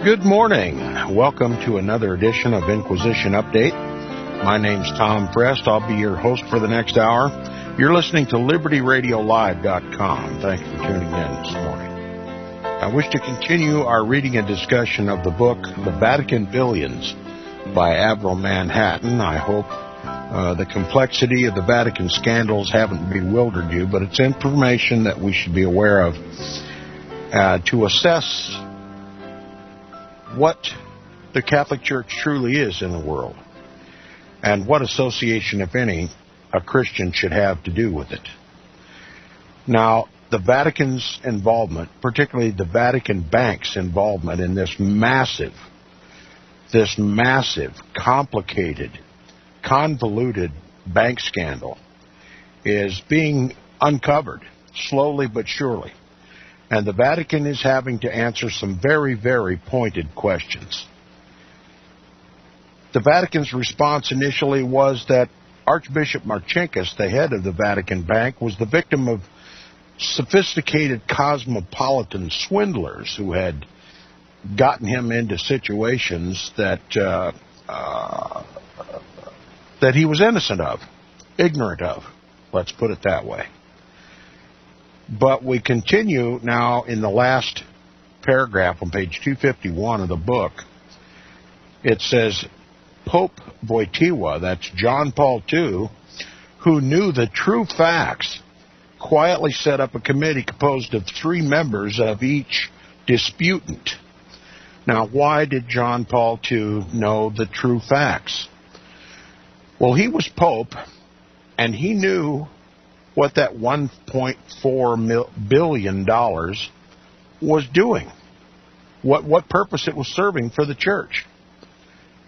Good morning. Welcome to another edition of Inquisition Update. My name's Tom Prest. I'll be your host for the next hour. You're listening to LibertyRadioLive.com. Thank you for tuning in this morning. I wish to continue our reading and discussion of the book, The Vatican Billions by Avro Manhattan. I hope the complexity of the Vatican scandals haven't bewildered you, but it's information that we should be aware of to assess what the Catholic Church truly is in the world, and what association, if any, a Christian should have to do with it. Now, the Vatican's involvement, particularly the Vatican Bank's involvement in this massive, complicated, convoluted bank scandal is being uncovered slowly but surely. And the Vatican is having to answer some very, very pointed questions. The Vatican's response initially was that Archbishop Marcinkus, the head of the Vatican Bank, was the victim of sophisticated cosmopolitan swindlers who had gotten him into situations that he was innocent of, ignorant of. Let's put it that way. But we continue now in the last paragraph on page 251 of the book. It says, Pope Wojtyła, that's John Paul II, who knew the true facts, quietly set up a committee composed of 3 members of each disputant. Now, why did John Paul II know the true facts? Well, he was Pope, and he knew what that $1.4 billion was doing, what purpose it was serving for the church.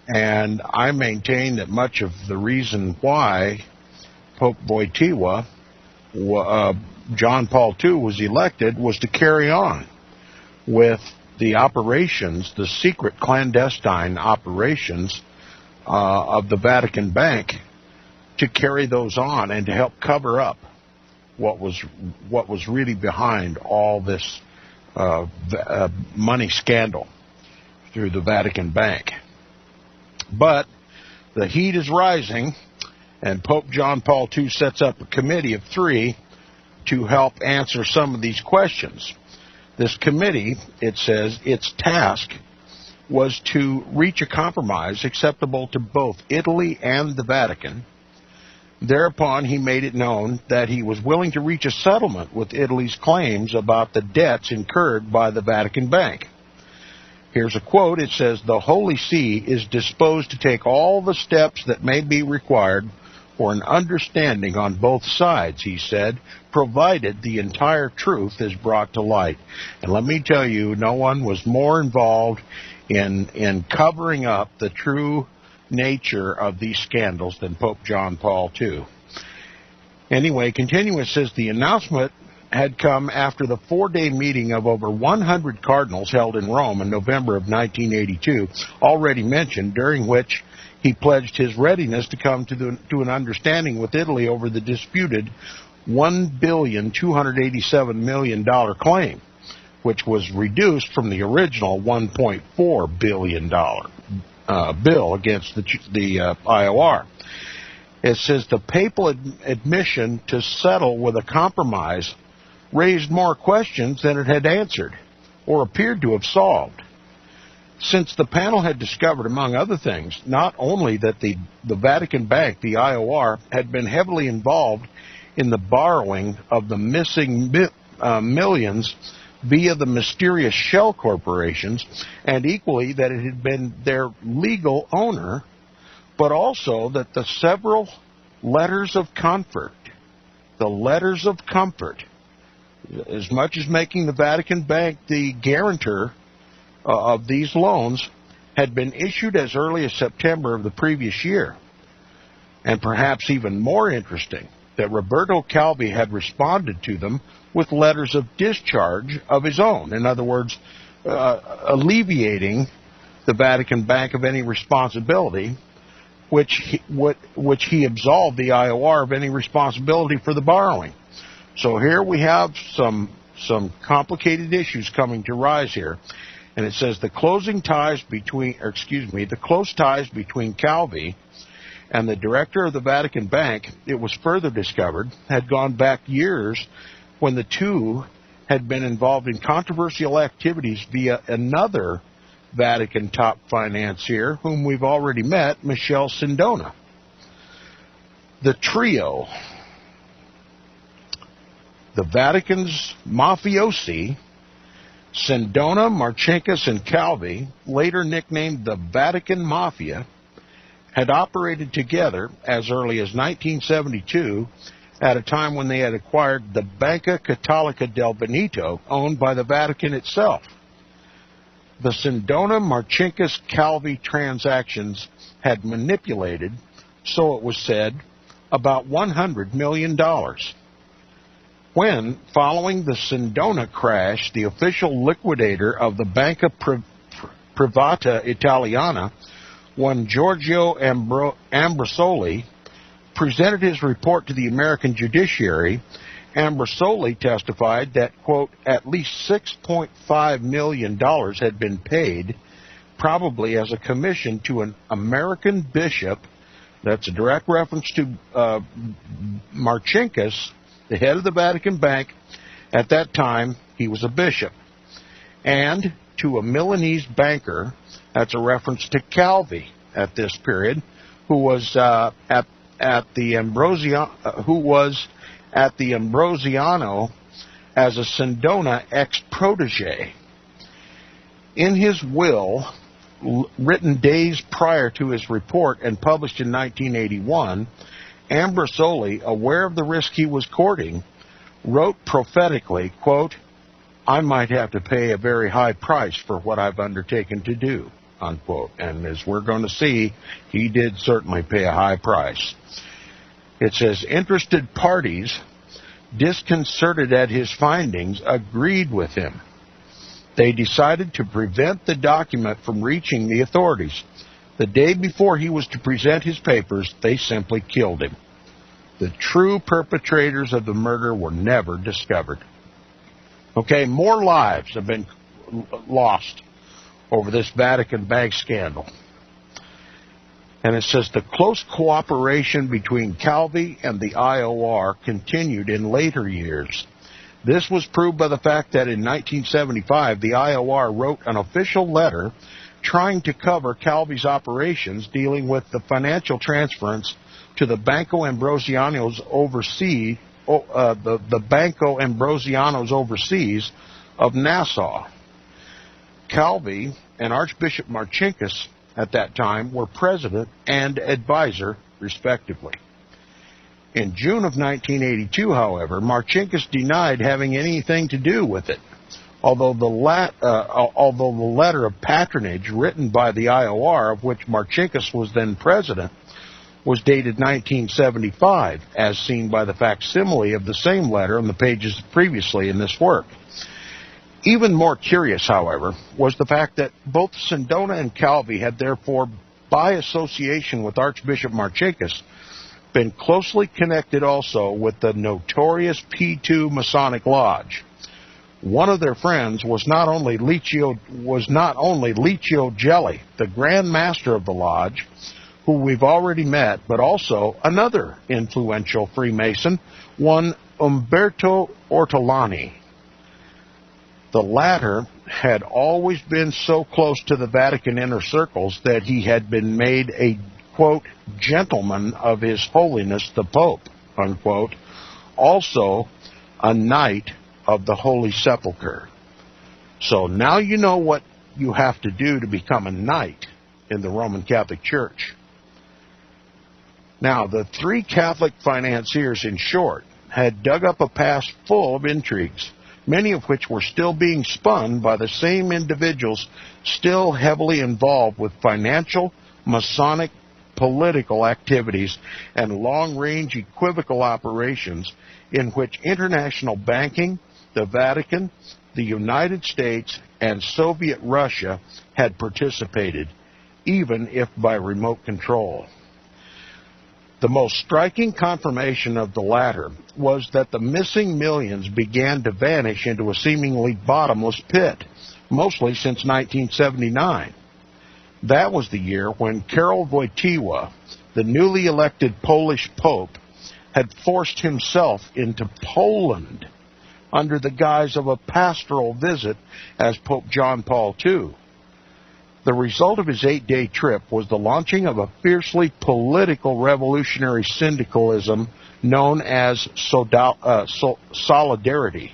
And I maintain that much of the reason why Pope Wojtyła, John Paul II, was elected was to carry on with the operations, the secret clandestine operations of the Vatican Bank, to carry those on and to help cover up what was really behind all this money scandal through the Vatican Bank. But the heat is rising, and Pope John Paul II sets up a committee of 3 to help answer some of these questions. This committee, it says, its task was to reach a compromise acceptable to both Italy and the Vatican. Thereupon, he made it known that he was willing to reach a settlement with Italy's claims about the debts incurred by the Vatican Bank. Here's a quote. It says, "The Holy See is disposed to take all the steps that may be required for an understanding on both sides," he said, "provided the entire truth is brought to light." And let me tell you, no one was more involved in covering up the true nature of these scandals than Pope John Paul II. Anyway, continuing, it says the announcement had come after the 4-day meeting of over 100 cardinals held in Rome in November of 1982, already mentioned, during which he pledged his readiness to come to an understanding with Italy over the disputed $1,287,000,000 claim, which was reduced from the original $1.4 billion bill against the IOR. It says the papal admission to settle with a compromise raised more questions than it had answered or appeared to have solved. Since the panel had discovered, among other things, not only that the Vatican Bank, the IOR, had been heavily involved in the borrowing of the missing millions via the mysterious shell corporations, and equally that it had been their legal owner, but also that the several letters of comfort, as much as making the Vatican Bank the guarantor of these loans, had been issued as early as September of the previous year. And perhaps even more interesting, that Roberto Calvi had responded to them with letters of discharge of his own. In other words, alleviating the Vatican Bank of any responsibility, which he absolved the IOR of any responsibility for the borrowing. So here we have some complicated issues coming to rise here. And it says the close ties between Calvi and the director of the Vatican Bank, it was further discovered, had gone back years when the two had been involved in controversial activities via another Vatican top financier, whom we've already met, Michele Sindona. The trio, the Vatican's mafiosi, Sindona, Marcinkus, and Calvi, later nicknamed the Vatican Mafia, had operated together as early as 1972 at a time when they had acquired the Banca Cattolica del Veneto, owned by the Vatican itself. The Sindona, Marcinkus, Calvi transactions had manipulated, so it was said, about $100 million. When, following the Sindona crash, the official liquidator of the Banca Privata Italiana, one Giorgio Ambrosoli, presented his report to the American judiciary, Ambrosoli testified that, quote, at least $6.5 million had been paid, probably as a commission to an American bishop. That's a direct reference to Marcinkus, the head of the Vatican Bank. At that time, he was a bishop. And to a Milanese banker, that's a reference to Calvi at this period, who was at the Ambrosiano as a Sindona ex-protege. In his will, written days prior to his report and published in 1981, Ambrosoli, aware of the risk he was courting, wrote prophetically, quote, I might have to pay a very high price for what I've undertaken to do, unquote. And as we're going to see, he did certainly pay a high price. It says, interested parties, disconcerted at his findings, agreed with him. They decided to prevent the document from reaching the authorities. The day before he was to present his papers, they simply killed him. The true perpetrators of the murder were never discovered. Okay, more lives have been lost over this Vatican Bank scandal. And it says the close cooperation between Calvi and the IOR continued in later years. This was proved by the fact that in 1975, the IOR wrote an official letter trying to cover Calvi's operations dealing with the financial transference to the Banco Ambrosiano's overseas, the Banco Ambrosiano's overseas of Nassau. Calvi and Archbishop Marcinkus at that time were president and advisor, respectively. In June of 1982, however, Marcinkus denied having anything to do with it, although the letter of patronage written by the IOR, of which Marcinkus was then president, was dated 1975, as seen by the facsimile of the same letter on the pages previously in this work. Even more curious, however, was the fact that both Sindona and Calvi had therefore, by association with Archbishop Marcinkus, been closely connected also with the notorious P2 Masonic Lodge. One of their friends was not only Licio Gelli, the Grand Master of the Lodge, who we've already met, but also another influential Freemason, one Umberto Ortolani. The latter had always been so close to the Vatican inner circles that he had been made a, quote, gentleman of His Holiness the Pope, unquote, also a knight of the Holy Sepulchre. So now you know what you have to do to become a knight in the Roman Catholic Church. Now, the three Catholic financiers, in short, had dug up a past full of intrigues, many of which were still being spun by the same individuals still heavily involved with financial, Masonic, political activities and long-range equivocal operations in which international banking, the Vatican, the United States, and Soviet Russia had participated, even if by remote control. The most striking confirmation of the latter was that the missing millions began to vanish into a seemingly bottomless pit, mostly since 1979. That was the year when Karol Wojtyła, the newly elected Polish Pope, had forced himself into Poland under the guise of a pastoral visit as Pope John Paul II. The result of his 8-day trip was the launching of a fiercely political revolutionary syndicalism known as Solidarity.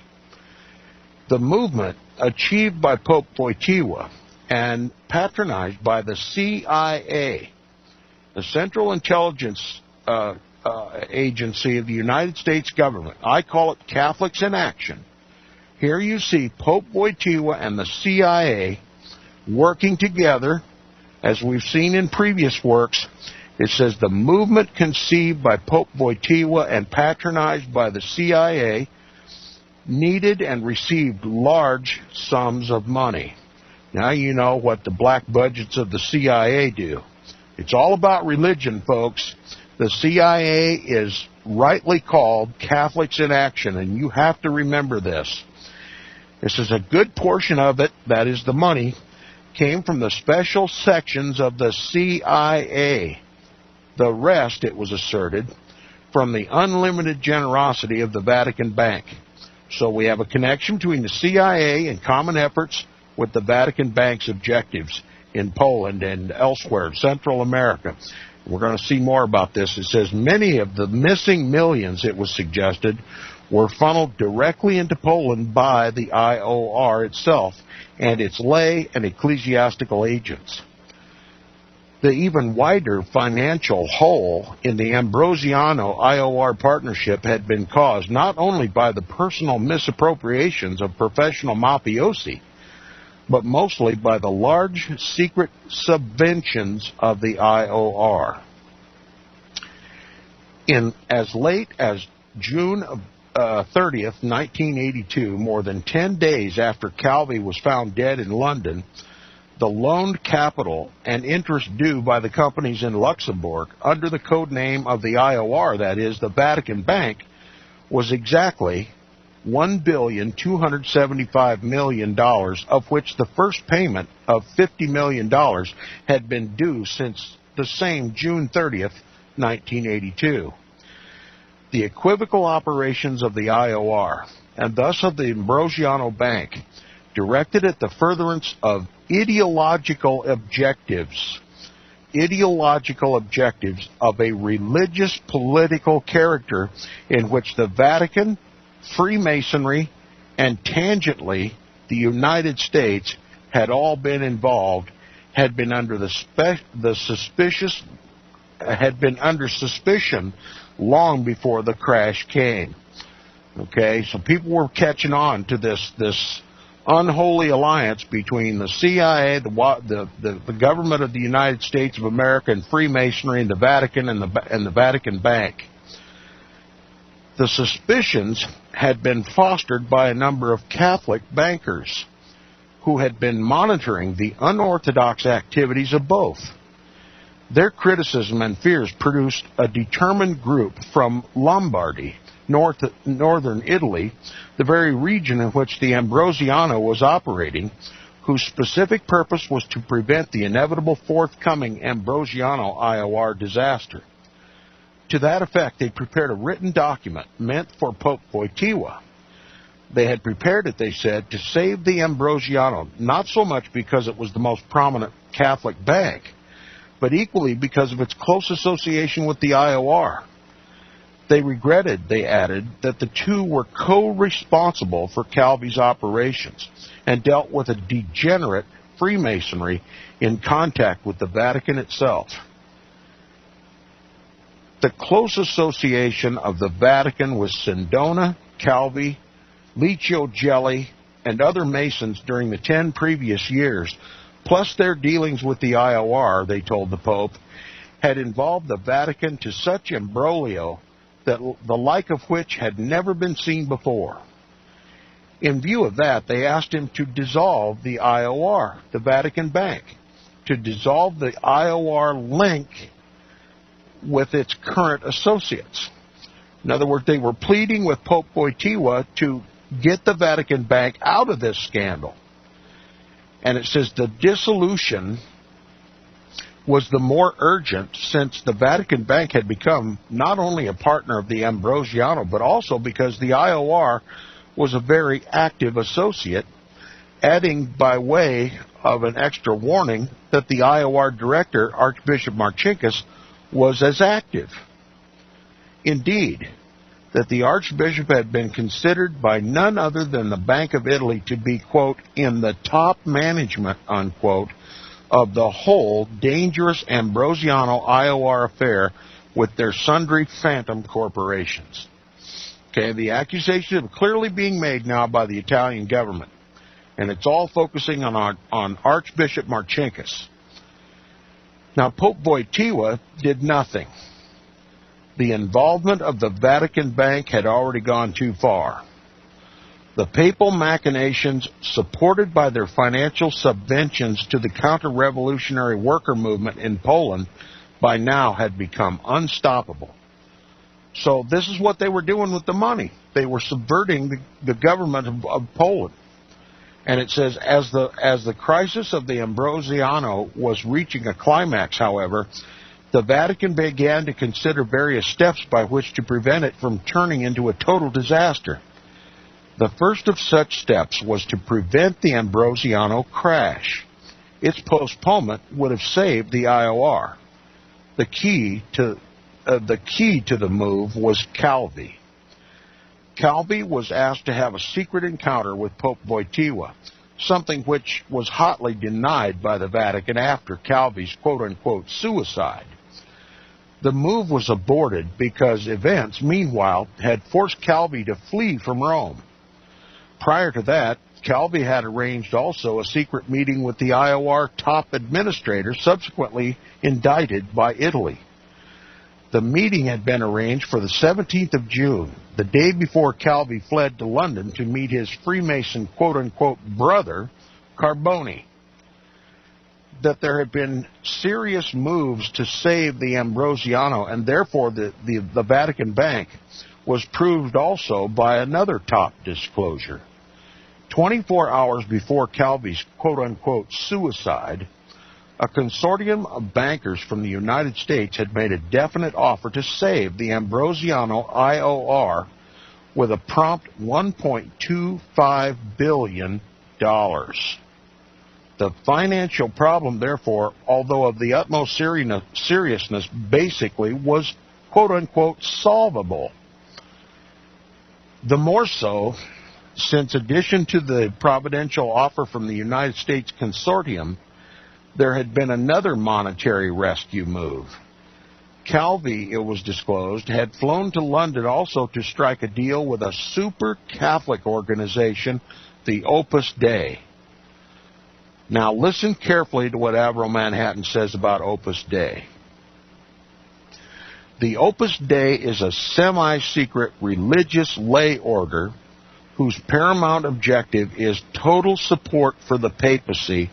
The movement, achieved by Pope Wojtyła and patronized by the CIA, the Central Intelligence Agency of the United States government. I call it Catholics in Action. Here you see Pope Wojtyła and the CIA working together, as we've seen in previous works. It says the movement conceived by Pope Wojtyła and patronized by the CIA needed and received large sums of money. Now you know what the black budgets of the CIA do. It's all about religion, folks. The CIA is rightly called Catholics in Action, and you have to remember this. This is a good portion of it, that is the money, came from the special sections of the CIA. The rest, it was asserted, from the unlimited generosity of the Vatican Bank. So we have a connection between the CIA and common efforts with the Vatican Bank's objectives in Poland and elsewhere in Central America. We're going to see more about this. It says many of the missing millions, it was suggested, were funneled directly into Poland by the IOR itself and its lay and ecclesiastical agents. The even wider financial hole in the Ambrosiano-IOR partnership had been caused not only by the personal misappropriations of professional mafiosi, but mostly by the large secret subventions of the IOR. In as late as June 30th, 1982, more than 10 days after Calvi was found dead in London, the loaned capital and interest due by the companies in Luxembourg under the code name of the IOR, that is, the Vatican Bank, was exactly $1,275 million, of which the first payment of $50 million had been due since the same June 30th, 1982. The equivocal operations of the IOR, and thus of the Ambrosiano Bank, directed at the furtherance of ideological objectives of a religious political character in which the Vatican, Freemasonry, and tangentially the United States had all been involved, had been under suspicion long before the crash came. Okay, so people were catching on to this unholy alliance between the CIA, the government of the United States of America, and Freemasonry, and the Vatican and the Vatican Bank. The suspicions had been fostered by a number of Catholic bankers who had been monitoring the unorthodox activities of both. Their criticism and fears produced a determined group from Lombardy, northern Italy, the very region in which the Ambrosiano was operating, whose specific purpose was to prevent the inevitable forthcoming Ambrosiano IOR disaster. To that effect, they prepared a written document meant for Pope Wojtyła. They had prepared it, they said, to save the Ambrosiano, not so much because it was the most prominent Catholic bank, but equally because of its close association with the IOR. They regretted, they added, that the two were co-responsible for Calvi's operations and dealt with a degenerate Freemasonry in contact with the Vatican itself. The close association of the Vatican with Sindona, Calvi, Licio Gelli, and other Masons during the 10 previous years, plus their dealings with the IOR, they told the Pope, had involved the Vatican to such imbroglio that the like of which had never been seen before. In view of that, they asked him to dissolve the IOR, the Vatican Bank, to dissolve the IOR link with its current associates. In other words, they were pleading with Pope Wojtyła to get the Vatican Bank out of this scandal. And it says the dissolution was the more urgent since the Vatican Bank had become not only a partner of the Ambrosiano, but also because the IOR was a very active associate, adding by way of an extra warning that the IOR director, Archbishop Marcinkus, was as active. Indeed, that the Archbishop had been considered by none other than the Bank of Italy to be, quote, in the top management, unquote, of the whole dangerous Ambrosiano IOR affair with their sundry phantom corporations. Okay, the accusations are clearly being made now by the Italian government, and it's all focusing on Archbishop Marcinkus. Now, Pope Wojtyła did nothing. The involvement of the Vatican Bank had already gone too far. The papal machinations, supported by their financial subventions to the counter-revolutionary worker movement in Poland, by now had become unstoppable. So this is what they were doing with the money. They were subverting the government of Poland. And it says, as the crisis of the Ambrosiano was reaching a climax, however, the Vatican began to consider various steps by which to prevent it from turning into a total disaster. The first of such steps was to prevent the Ambrosiano crash. Its postponement would have saved the IOR. The key to the move was Calvi. Calvi was asked to have a secret encounter with Pope Wojtyła, something which was hotly denied by the Vatican after Calvi's quote-unquote suicide. The move was aborted because events, meanwhile, had forced Calvi to flee from Rome. Prior to that, Calvi had arranged also a secret meeting with the IOR top administrator, subsequently indicted by Italy. The meeting had been arranged for the 17th of June, the day before Calvi fled to London to meet his Freemason quote-unquote brother, Carboni. That there had been serious moves to save the Ambrosiano and therefore the Vatican Bank was proved also by another top disclosure. 24 hours before Calvi's quote-unquote suicide, a consortium of bankers from the United States had made a definite offer to save the Ambrosiano IOR with a prompt $1.25 billion. The financial problem, therefore, although of the utmost seriousness, basically was quote-unquote solvable. The more so, since addition to the providential offer from the United States consortium, there had been another monetary rescue move. Calvi, it was disclosed, had flown to London also to strike a deal with a super Catholic organization, the Opus Dei. Now listen carefully to what Avro Manhattan says about Opus Dei. The Opus Dei is a semi-secret religious lay order whose paramount objective is total support for the papacy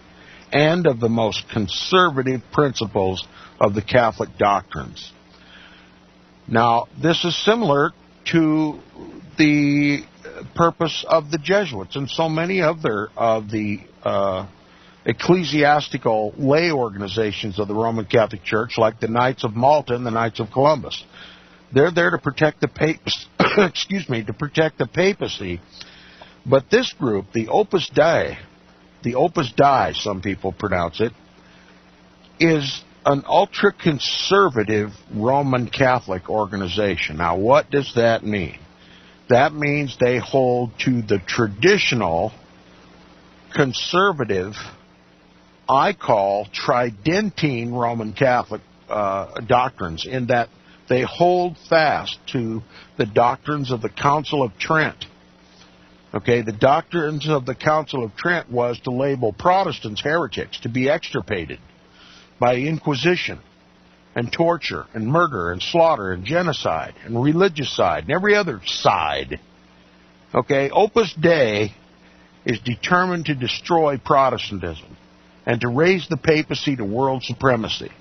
and of the most conservative principles of the Catholic doctrines. Now, this is similar to the purpose of the Jesuits and so many of the ecclesiastical lay organizations of the Roman Catholic Church, like the Knights of Malta and the Knights of Columbus. They're there to protect the papacy. But this group, the Opus Dei, some people pronounce it, is an ultra-conservative Roman Catholic organization. Now, what does that mean? That means they hold to the traditional conservative, I call Tridentine Roman Catholic doctrines, in that they hold fast to the doctrines of the Council of Trent. Okay, the doctrines of the Council of Trent was to label Protestants heretics, to be extirpated by Inquisition and torture and murder and slaughter and genocide and religicide and every other side. Okay, Opus Dei is determined to destroy Protestantism and to raise the papacy to world supremacy.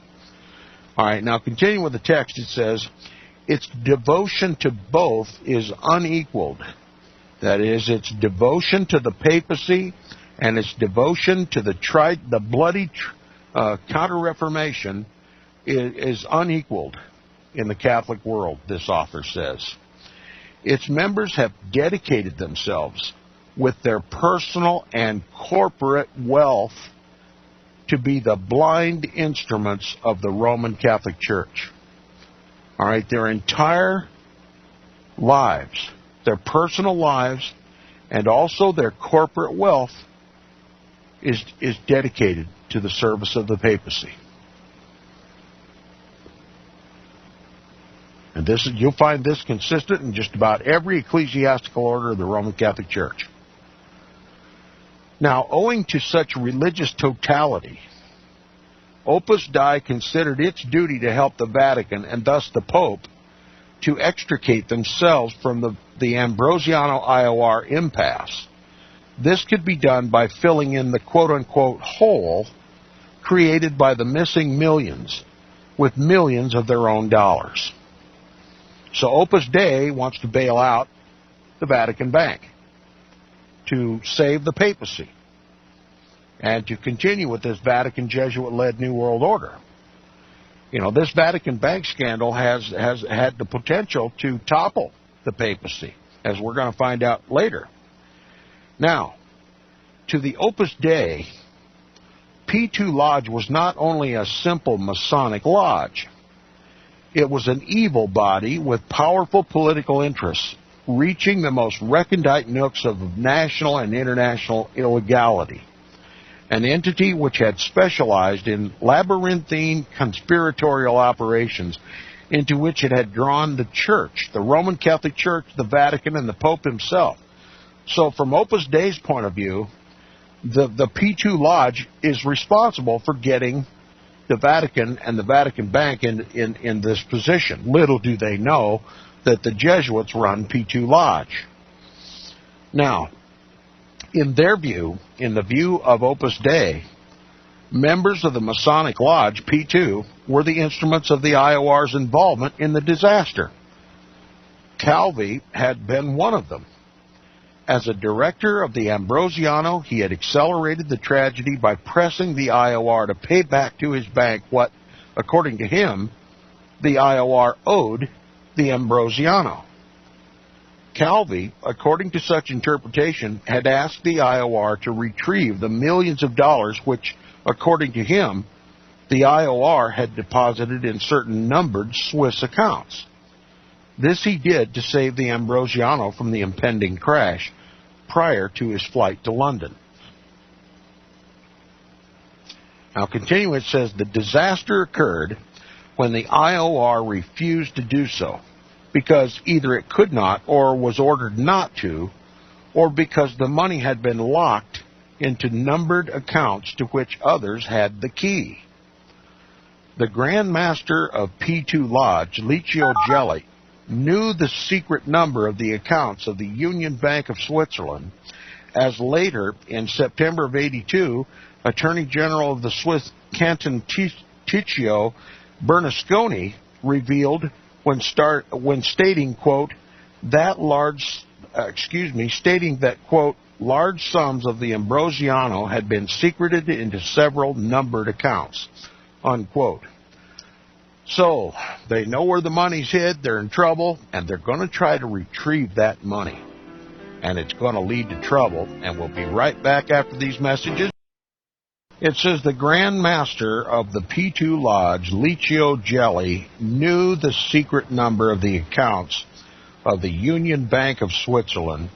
All right, now continuing with the text, it says, its devotion to both is unequaled. That is, its devotion to the papacy and its devotion to the bloody Counter-Reformation is unequaled in the Catholic world, this author says. Its members have dedicated themselves with their personal and corporate wealth to be the blind instruments of the Roman Catholic Church. All right, their entire lives, their personal lives, and also their corporate wealth is dedicated to the service of the papacy. And you'll find this consistent in just about every ecclesiastical order of the Roman Catholic Church. Now, owing to such religious totality, Opus Dei considered its duty to help the Vatican, and thus the Pope, to extricate themselves from the Ambrosiano IOR impasse. This could be done by filling in the quote-unquote hole created by the missing millions with millions of their own dollars. So Opus Dei wants to bail out the Vatican Bank to save the papacy and to continue with this Vatican Jesuit-led New World Order. You know, this Vatican Bank scandal has had the potential to topple the papacy, as we're going to find out later. Now, to the Opus Dei, P2 Lodge was not only a simple Masonic lodge. It was an evil body with powerful political interests, reaching the most recondite nooks of national and international illegality. An entity which had specialized in labyrinthine conspiratorial operations into which it had drawn the Church, the Roman Catholic Church, the Vatican, and the Pope himself. So from Opus Dei's point of view, the P2 Lodge is responsible for getting the Vatican and the Vatican Bank in this position. Little do they know that the Jesuits run P2 Lodge. Now, in their view, in the view of Opus Dei, members of the Masonic Lodge, P2, were the instruments of the IOR's involvement in the disaster. Calvi had been one of them. As a director of the Ambrosiano, he had accelerated the tragedy by pressing the IOR to pay back to his bank what, according to him, the IOR owed the Ambrosiano. Calvi, according to such interpretation, had asked the IOR to retrieve the millions of dollars which, according to him, the IOR had deposited in certain numbered Swiss accounts. This he did to save the Ambrosiano from the impending crash prior to his flight to London. Now, continuing, it says, the disaster occurred when the IOR refused to do so, because either it could not or was ordered not to, or because the money had been locked into numbered accounts to which others had the key. The Grand Master of P2 Lodge, Licio Gelli, knew the secret number of the accounts of the Union Bank of Switzerland, as later, in September of '82, Attorney General of the Swiss Canton Ticino Bernasconi revealed when stating, quote, stating that, quote, large sums of the Ambrosiano had been secreted into several numbered accounts, unquote. So, they know where the money's hid, they're in trouble, and they're going to try to retrieve that money. And it's going to lead to trouble, and we'll be right back after these messages. It says the Grand Master of the P2 Lodge, Licio Gelli, knew the secret number of the accounts of the Union Bank of Switzerland,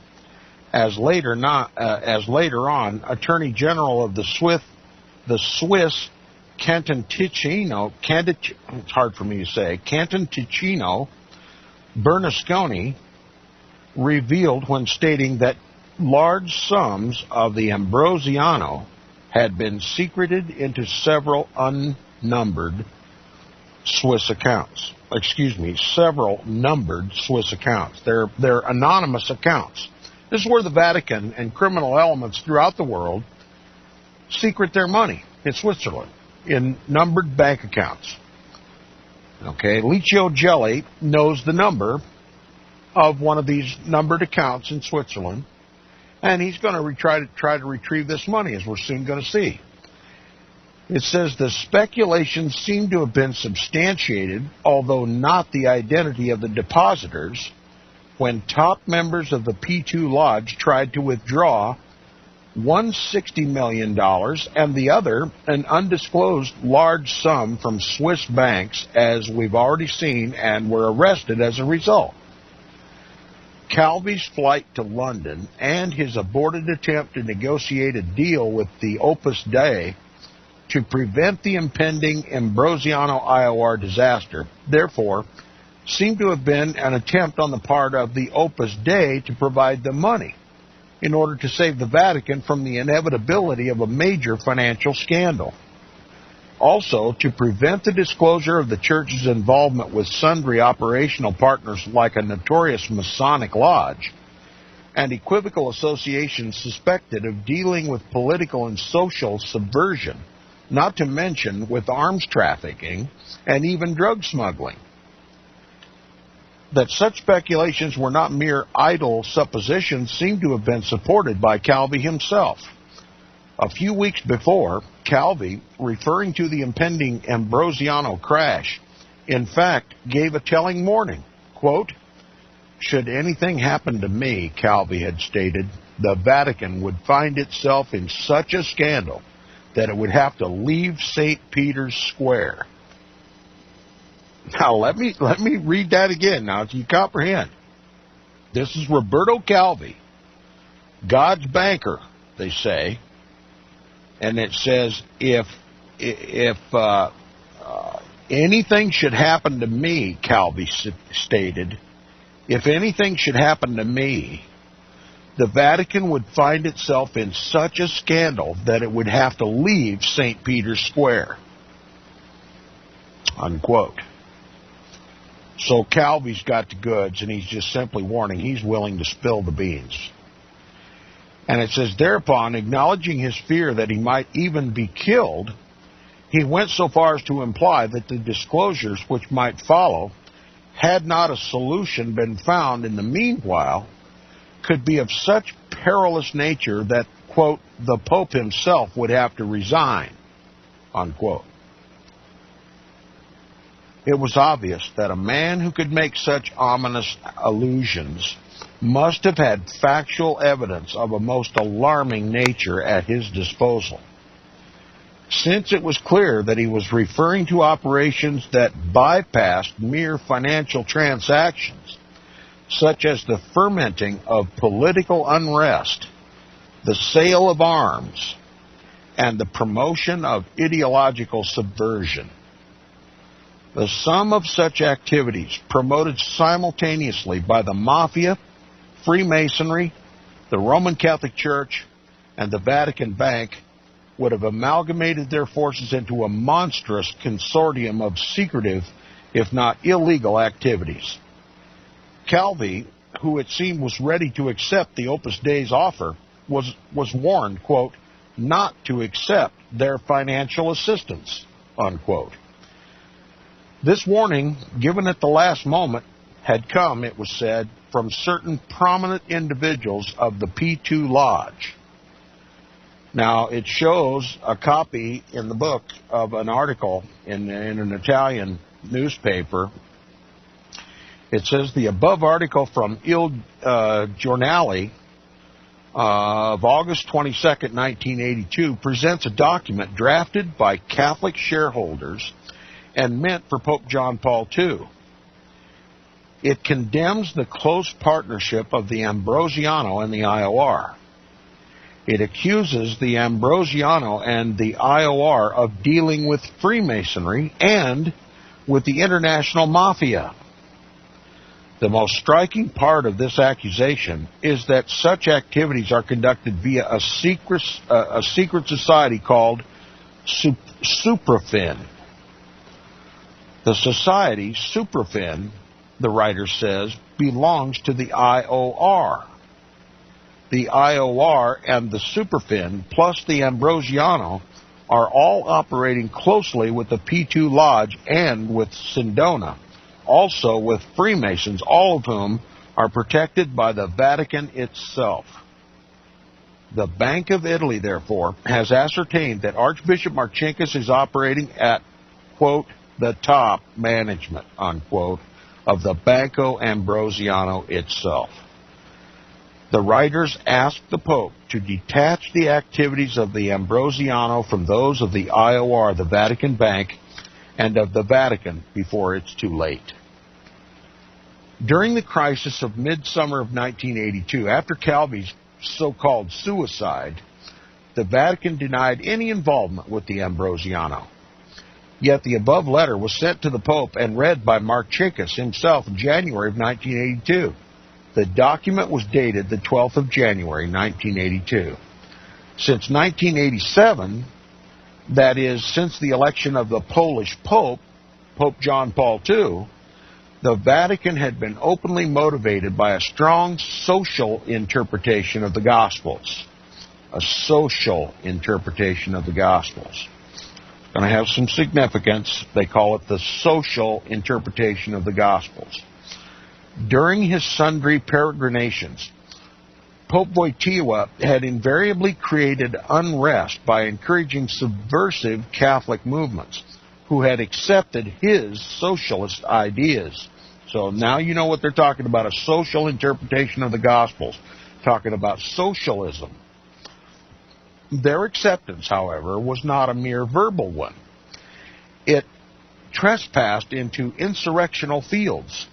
as later on, Attorney General of the Swiss Canton Ticino, it's hard for me to say, Canton Ticino, Bernasconi, revealed when stating that large sums of the Ambrosiano had been secreted into several unnumbered Swiss accounts. Several numbered Swiss accounts. They're anonymous accounts. This is where the Vatican and criminal elements throughout the world secret their money in Switzerland, in numbered bank accounts. Okay, Licio Gelli knows the number of one of these numbered accounts in Switzerland, And he's going to try to retrieve this money, as we're soon going to see. It says the speculations seem to have been substantiated, although not the identity of the depositors, when top members of the P2 Lodge tried to withdraw $160 million and the other an undisclosed large sum from Swiss banks, as we've already seen, and were arrested as a result. Calvi's flight to London and his aborted attempt to negotiate a deal with the Opus Dei to prevent the impending Ambrosiano IOR disaster, therefore, seem to have been an attempt on the part of the Opus Dei to provide the money in order to save the Vatican from the inevitability of a major financial scandal. Also, to prevent the disclosure of the Church's involvement with sundry operational partners like a notorious Masonic lodge and equivocal associations suspected of dealing with political and social subversion, not to mention with arms trafficking and even drug smuggling. That such speculations were not mere idle suppositions seem to have been supported by Calvi himself. A few weeks before, Calvi, referring to the impending Ambrosiano crash, in fact gave a telling warning. Quote, "Should anything happen to me," Calvi had stated, "the Vatican would find itself in such a scandal that it would have to leave St. Peter's Square." Now, let me read that again now so you comprehend. This is Roberto Calvi, God's banker, they say. And it says, if anything should happen to me, Calvi stated, if anything should happen to me, the Vatican would find itself in such a scandal that it would have to leave St. Peter's Square. Unquote. So Calvi's got the goods, and he's just simply warning he's willing to spill the beans. And it says, thereupon, acknowledging his fear that he might even be killed, he went so far as to imply that the disclosures which might follow, had not a solution been found in the meanwhile, could be of such perilous nature that, quote, the Pope himself would have to resign, unquote. It was obvious that a man who could make such ominous allusions must have had factual evidence of a most alarming nature at his disposal. Since it was clear that he was referring to operations that bypassed mere financial transactions, such as the fermenting of political unrest, the sale of arms, and the promotion of ideological subversion. The sum of such activities, promoted simultaneously by the Mafia, Freemasonry, the Roman Catholic Church, and the Vatican Bank, would have amalgamated their forces into a monstrous consortium of secretive, if not illegal, activities. Calvi, who it seemed was ready to accept the Opus Dei's offer, was warned, quote, not to accept their financial assistance, unquote. This warning, given at the last moment, had come, it was said, from certain prominent individuals of the P2 Lodge. Now, it shows a copy in the book of an article in an Italian newspaper. It says the above article from Il Giornale of August 22nd, 1982, presents a document drafted by Catholic shareholders and meant for Pope John Paul II. It condemns the close partnership of the Ambrosiano and the IOR. It accuses the Ambrosiano and the IOR of dealing with Freemasonry and with the international mafia. The most striking part of this accusation is that such activities are conducted via a secret society called Suprafin. The society, Suprafin, the writer says, belongs to the IOR. The IOR and the Suprafin, plus the Ambrosiano, are all operating closely with the P2 Lodge and with Sindona, also with Freemasons, all of whom are protected by the Vatican itself. The Bank of Italy, therefore, has ascertained that Archbishop Marcinkus is operating at, quote, the top management, unquote, of the Banco Ambrosiano itself. The writers asked the Pope to detach the activities of the Ambrosiano from those of the IOR, the Vatican Bank, and of the Vatican before it's too late. During the crisis of midsummer of 1982, after Calvi's so-called suicide, the Vatican denied any involvement with the Ambrosiano. Yet the above letter was sent to the Pope and read by Marcinkus himself in January of 1982. The document was dated the 12th of January, 1982. Since 1987, that is, since the election of the Polish Pope, Pope John Paul II, the Vatican had been openly motivated by a strong social interpretation of the Gospels. A social interpretation of the Gospels. It's going to have some significance. They call it the social interpretation of the Gospels. During his sundry peregrinations, Pope Wojtyła had invariably created unrest by encouraging subversive Catholic movements who had accepted his socialist ideas. So now you know what they're talking about, a social interpretation of the Gospels, talking about socialism. Their acceptance, however, was not a mere verbal one. It trespassed into insurrectional fields.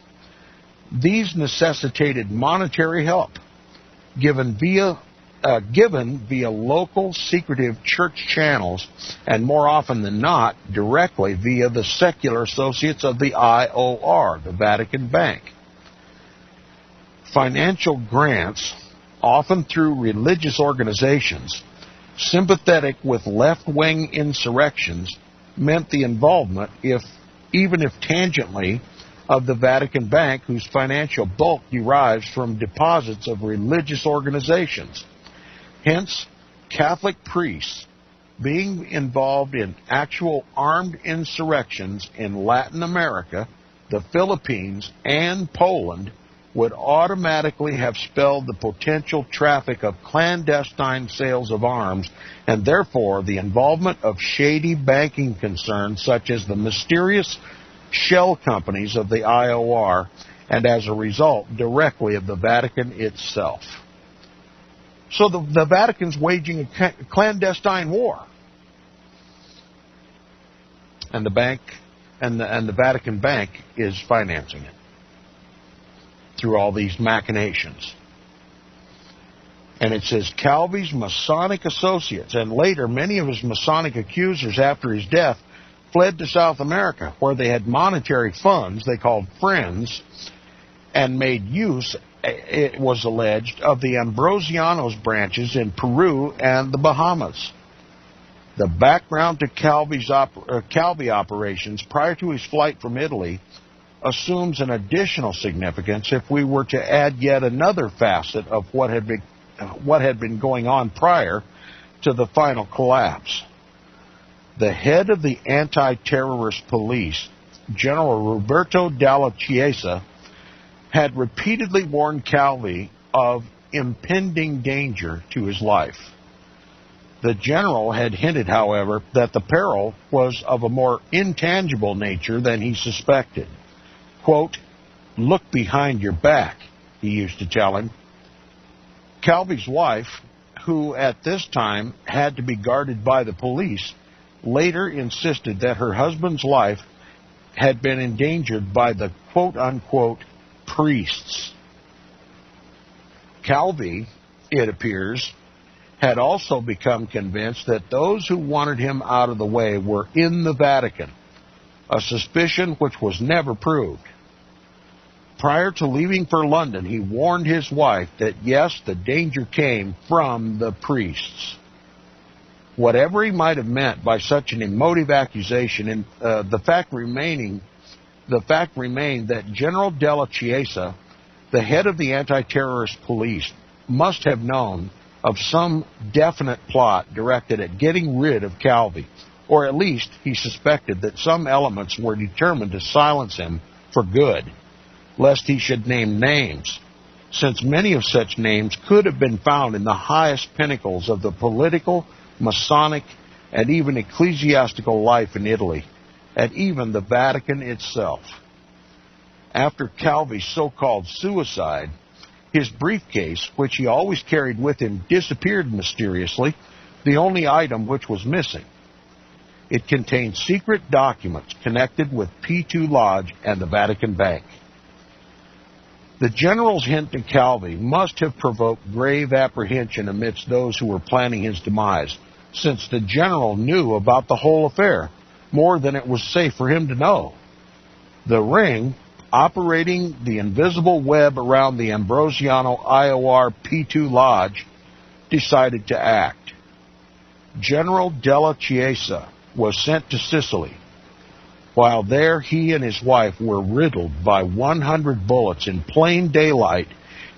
These necessitated monetary help, given via local secretive church channels, and more often than not, directly via the secular associates of the IOR, the Vatican Bank. Financial grants, often through religious organizations, sympathetic with left-wing insurrections, meant the involvement, even if tangentially, of the Vatican Bank, whose financial bulk derives from deposits of religious organizations. Hence, Catholic priests being involved in actual armed insurrections in Latin America, the Philippines, and Poland would automatically have spelled the potential traffic of clandestine sales of arms, and therefore the involvement of shady banking concerns such as the mysterious shell companies of the IOR, and as a result, directly of the Vatican itself. So the Vatican's waging a clandestine war, and the bank and the Vatican Bank is financing it through all these machinations. And it says Calvi's Masonic associates, and later many of his Masonic accusers after his death, fled to South America, where they had monetary funds they called friends, and made use, it was alleged, of the Ambrosiano's branches in Peru and the Bahamas. The background to Calvi operations prior to his flight from Italy assumes an additional significance if we were to add yet another facet of what had been going on prior to the final collapse. The head of the anti-terrorist police, General Roberto Dalla Chiesa, had repeatedly warned Calvi of impending danger to his life. The general had hinted, however, that the peril was of a more intangible nature than he suspected. Quote, "Look behind your back," he used to tell him. Calvi's wife, who at this time had to be guarded by the police, later insisted that her husband's life had been endangered by the quote-unquote priests. Calvi, it appears, had also become convinced that those who wanted him out of the way were in the Vatican, a suspicion which was never proved. Prior to leaving for London, he warned his wife that, yes, the danger came from the priests. Whatever he might have meant by such an emotive accusation, the fact remained that General Dalla Chiesa, the head of the anti-terrorist police, must have known of some definite plot directed at getting rid of Calvi, or at least he suspected that some elements were determined to silence him for good, lest he should name names. since many of such names could have been found in the highest pinnacles of the political, Masonic, and even ecclesiastical life in Italy, and even the Vatican itself. After Calvi's so-called suicide, his briefcase, which he always carried with him, disappeared mysteriously, the only item which was missing. It contained secret documents connected with P2 Lodge and the Vatican Bank. The general's hint to Calvi must have provoked grave apprehension amidst those who were planning his demise, since the general knew about the whole affair, more than it was safe for him to know. The ring, operating the invisible web around the Ambrosiano IOR P2 Lodge, decided to act. General Della Chiesa was sent to Sicily. While there, he and his wife were riddled by 100 bullets in plain daylight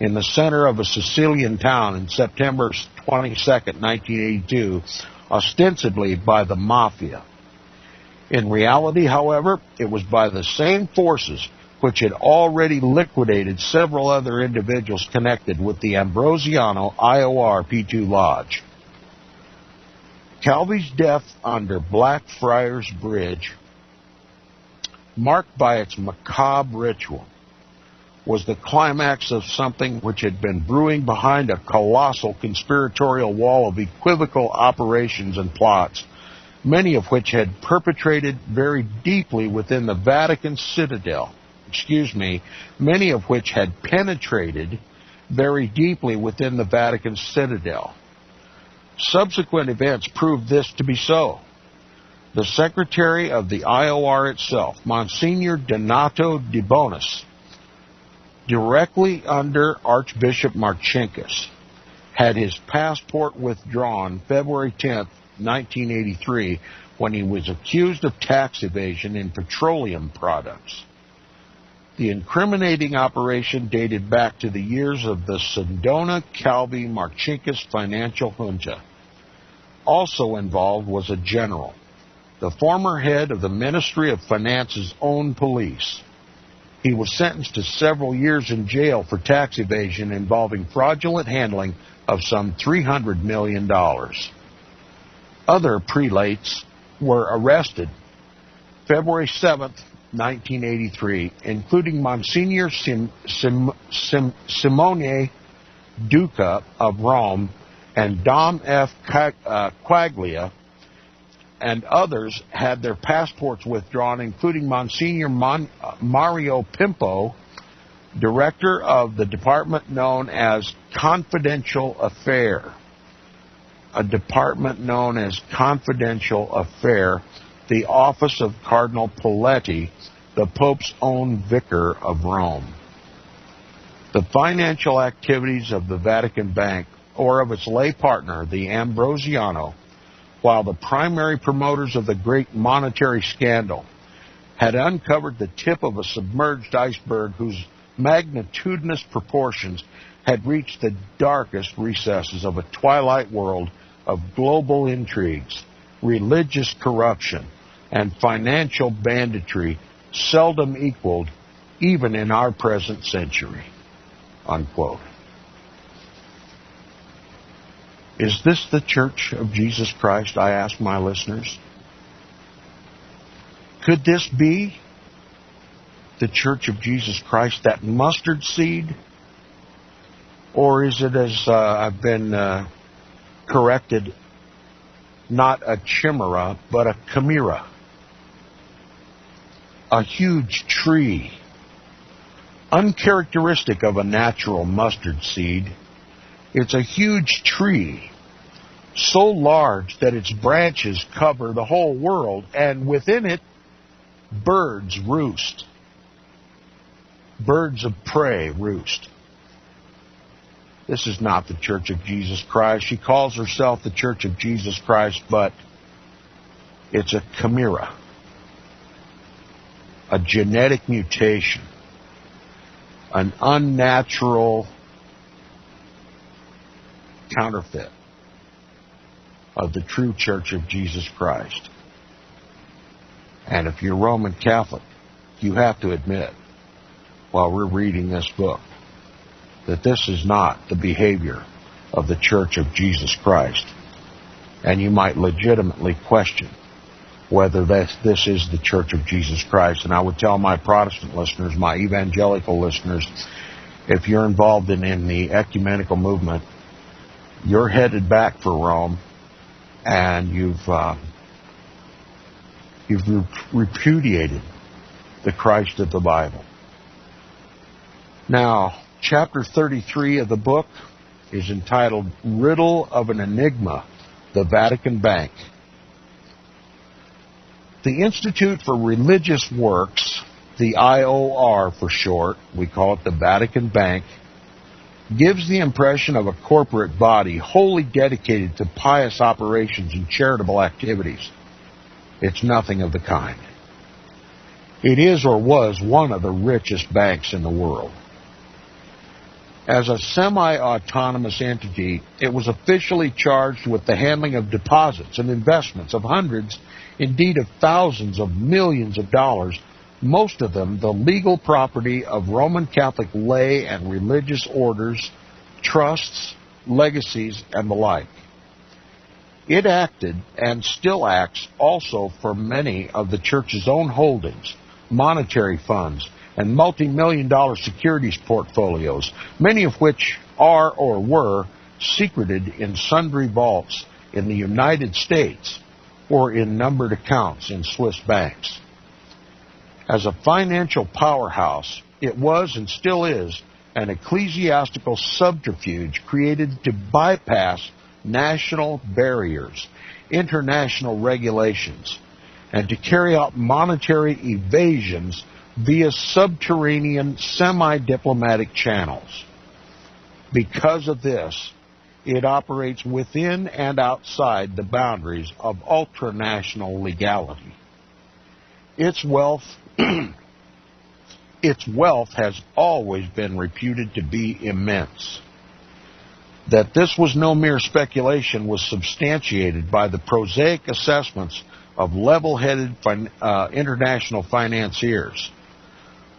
in the center of a Sicilian town in September 22, 1982, ostensibly by the Mafia. In reality, however, it was by the same forces which had already liquidated several other individuals connected with the Ambrosiano IOR P2 Lodge. Calvi's death under Blackfriars Bridge, marked by its macabre ritual, was the climax of something which had been brewing behind a colossal conspiratorial wall of equivocal operations and plots, many of which had perpetrated very deeply within the Vatican citadel. Many of which had penetrated very deeply within the Vatican citadel. Subsequent events proved this to be so. The secretary of the IOR itself, Monsignor Donato Di Bonis, directly under Archbishop Marcinkus, had his passport withdrawn February 10, 1983, when he was accused of tax evasion in petroleum products. The incriminating operation dated back to the years of the Sindona Calvi Marcinkus financial junta. Also involved was a general, the former head of the Ministry of Finance's own police. He was sentenced to several years in jail for tax evasion involving fraudulent handling of some $300 million. Other prelates were arrested February 7th, 1983, including Monsignor Simone Duca of Rome and Dom F. Quaglia, and others had their passports withdrawn, including Monsignor Mario Pimpo, director of the department known as Confidential Affair. A department known as Confidential Affair, the office of Cardinal Poletti, the Pope's own vicar of Rome. The financial activities of the Vatican Bank, or of its lay partner, the Ambrosiano, while the primary promoters of the great monetary scandal, had uncovered the tip of a submerged iceberg whose magnitudinous proportions had reached the darkest recesses of a twilight world of global intrigues, religious corruption, and financial banditry seldom equaled even in our present century." Unquote. Is this the Church of Jesus Christ, I ask my listeners? Could this be the Church of Jesus Christ, that mustard seed? Or is it, as I've been corrected, not a chimera, but a chimera? A huge tree, uncharacteristic of a natural mustard seed. It's a huge tree, so large that its branches cover the whole world, and within it, birds roost. Birds of prey roost. This is not the Church of Jesus Christ. She calls herself the Church of Jesus Christ, but it's a chimera, a genetic mutation, an unnatural counterfeit of the true Church of Jesus Christ. And if you're Roman Catholic, you have to admit, while we're reading this book, that this is not the behavior of the Church of Jesus Christ. And you might legitimately question whether this is the Church of Jesus Christ. And I would tell my Protestant listeners, my evangelical listeners, if you're involved in the ecumenical movement, you're headed back for Rome, and you've repudiated the Christ of the Bible. Now, chapter 33 of the book is entitled Riddle of an Enigma, the Vatican Bank. The Institute for Religious Works, the IOR for short, we call it the Vatican Bank, gives the impression of a corporate body wholly dedicated to pious operations and charitable activities. It's nothing of the kind. It is or was one of the richest banks in the world. As a semi-autonomous entity, it was officially charged with the handling of deposits and investments of hundreds, indeed of thousands of millions of dollars, most of them the legal property of Roman Catholic lay and religious orders, trusts, legacies, and the like. It acted and still acts also for many of the Church's own holdings, monetary funds, and multi-million-dollar securities portfolios, many of which are or were secreted in sundry vaults in the United States or in numbered accounts in Swiss banks. As a financial powerhouse, it was and still is an ecclesiastical subterfuge created to bypass national barriers, international regulations, and to carry out monetary evasions via subterranean semi-diplomatic channels. Because of this, it operates within and outside the boundaries of ultranational legality. Its wealth has always been reputed to be immense. That this was no mere speculation was substantiated by the prosaic assessments of level-headed international financiers.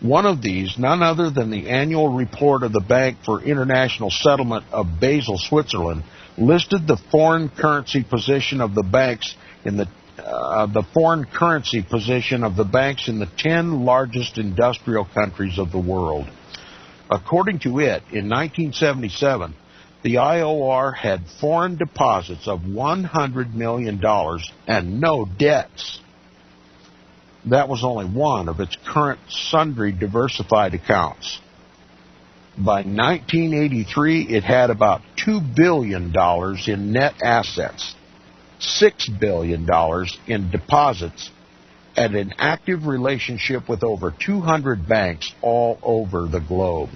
One of these, none other than the annual report of the Bank for International Settlement of Basel, Switzerland, listed the foreign currency position of the banks in the 10 largest industrial countries of the world. According to it, in 1977, the IOR had foreign deposits of $100 million and no debts. That was only one of its current sundry diversified accounts. By 1983, it had about $2 billion in net assets, $6 billion in deposits, and an active relationship with over 200 banks all over the globe.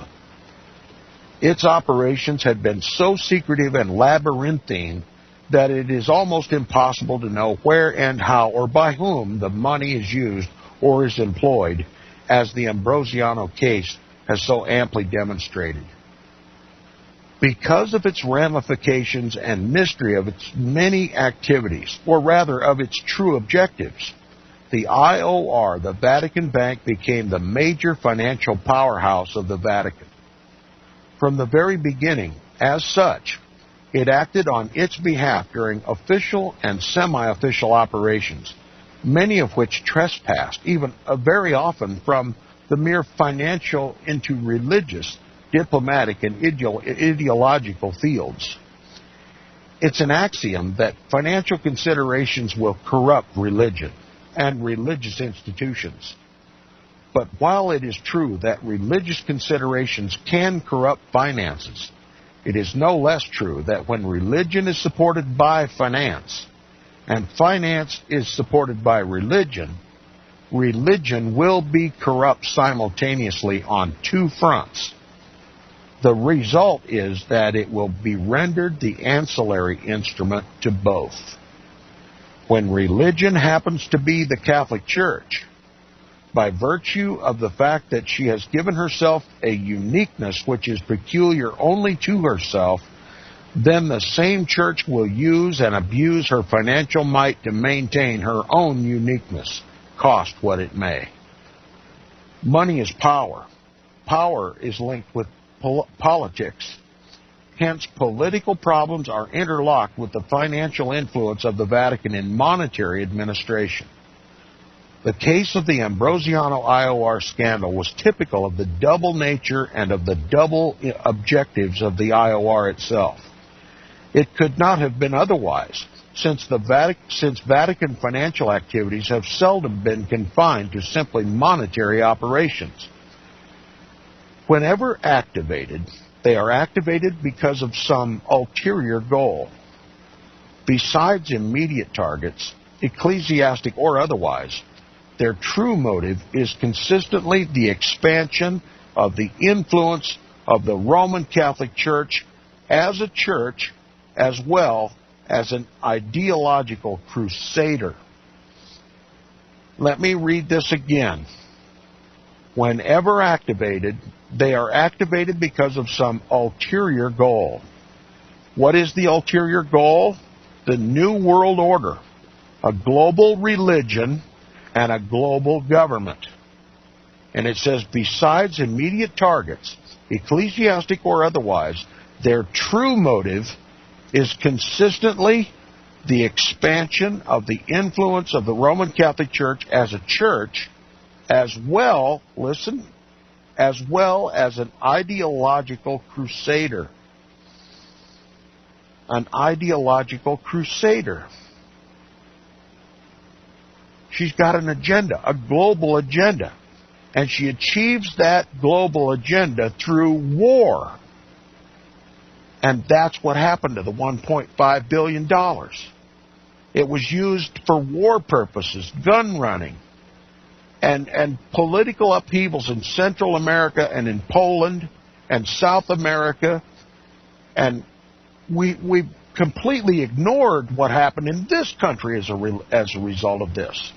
Its operations had been so secretive and labyrinthine that it is almost impossible to know where and how or by whom the money is used or is employed, as the Ambrosiano case has so amply demonstrated. Because of its ramifications and mystery of its many activities, or rather of its true objectives, the IOR, the Vatican Bank, became the major financial powerhouse of the Vatican. From the very beginning, as such, it acted on its behalf during official and semi-official operations, many of which trespassed, even very often from the mere financial into religious, diplomatic, and ideological fields. It's an axiom that financial considerations will corrupt religion and religious institutions. But while it is true that religious considerations can corrupt finances, it is no less true that when religion is supported by finance, and finance is supported by religion, religion will be corrupt simultaneously on two fronts. The result is that it will be rendered the ancillary instrument to both. When religion happens to be the Catholic Church, by virtue of the fact that she has given herself a uniqueness which is peculiar only to herself, then the same church will use and abuse her financial might to maintain her own uniqueness, cost what it may. Money is power. Power is linked with politics. Hence, political problems are interlocked with the financial influence of the Vatican in monetary administration. The case of the Ambrosiano IOR scandal was typical of the double nature and of the double objectives of the IOR itself. It could not have been otherwise, since Vatican financial activities have seldom been confined to simply monetary operations. Whenever activated, they are activated because of some ulterior goal. Besides immediate targets, ecclesiastic or otherwise, their true motive is consistently the expansion of the influence of the Roman Catholic Church as a church, as well as an ideological crusader. Let me read this again. Whenever activated, they are activated because of some ulterior goal. What is the ulterior goal? The New World Order, a global religion and a global government. And it says, besides immediate targets, ecclesiastic or otherwise, their true motive is consistently the expansion of the influence of the Roman Catholic Church as a church, as well, listen, as well as an ideological crusader. An ideological crusader. She's got an agenda, a global agenda. And she achieves that global agenda through war. And that's what happened to the $1.5 billion. It was used for war purposes, gun running, and political upheavals in Central America and in Poland and South America. And we completely ignored what happened in this country as a result of this.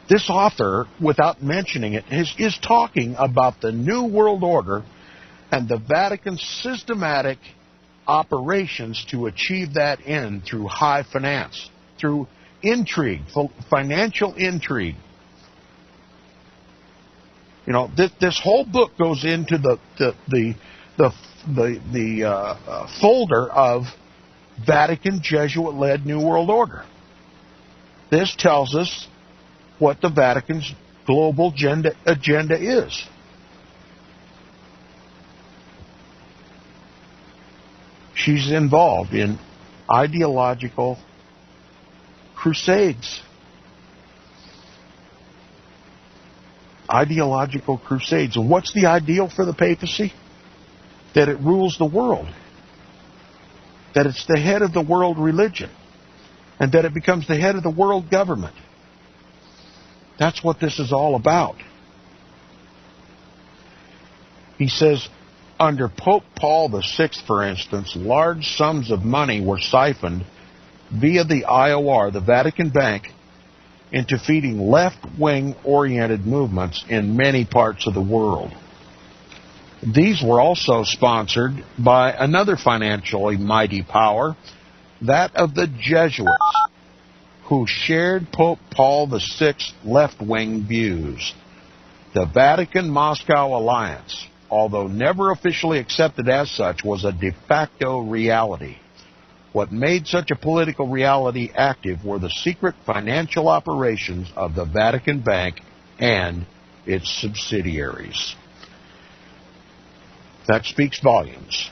This author, without mentioning it, is talking about the New World Order and the Vatican's systematic operations to achieve that end through high finance, through intrigue, financial intrigue. You know, this whole book goes into the folder of Vatican Jesuit-led New World Order. This tells us what the Vatican's global agenda is. She's involved in ideological crusades. Ideological crusades. And what's the ideal for the papacy? That it rules the world. That it's the head of the world religion. And that it becomes the head of the world government. That's what this is all about. He says, under Pope Paul VI, for instance, large sums of money were siphoned via the IOR, the Vatican Bank, into feeding left-wing oriented movements in many parts of the world. These were also sponsored by another financially mighty power, that of the Jesuits, who shared Pope Paul VI's left-wing views. The Vatican-Moscow alliance, although never officially accepted as such, was a de facto reality. What made such a political reality active were the secret financial operations of the Vatican Bank and its subsidiaries. That speaks volumes.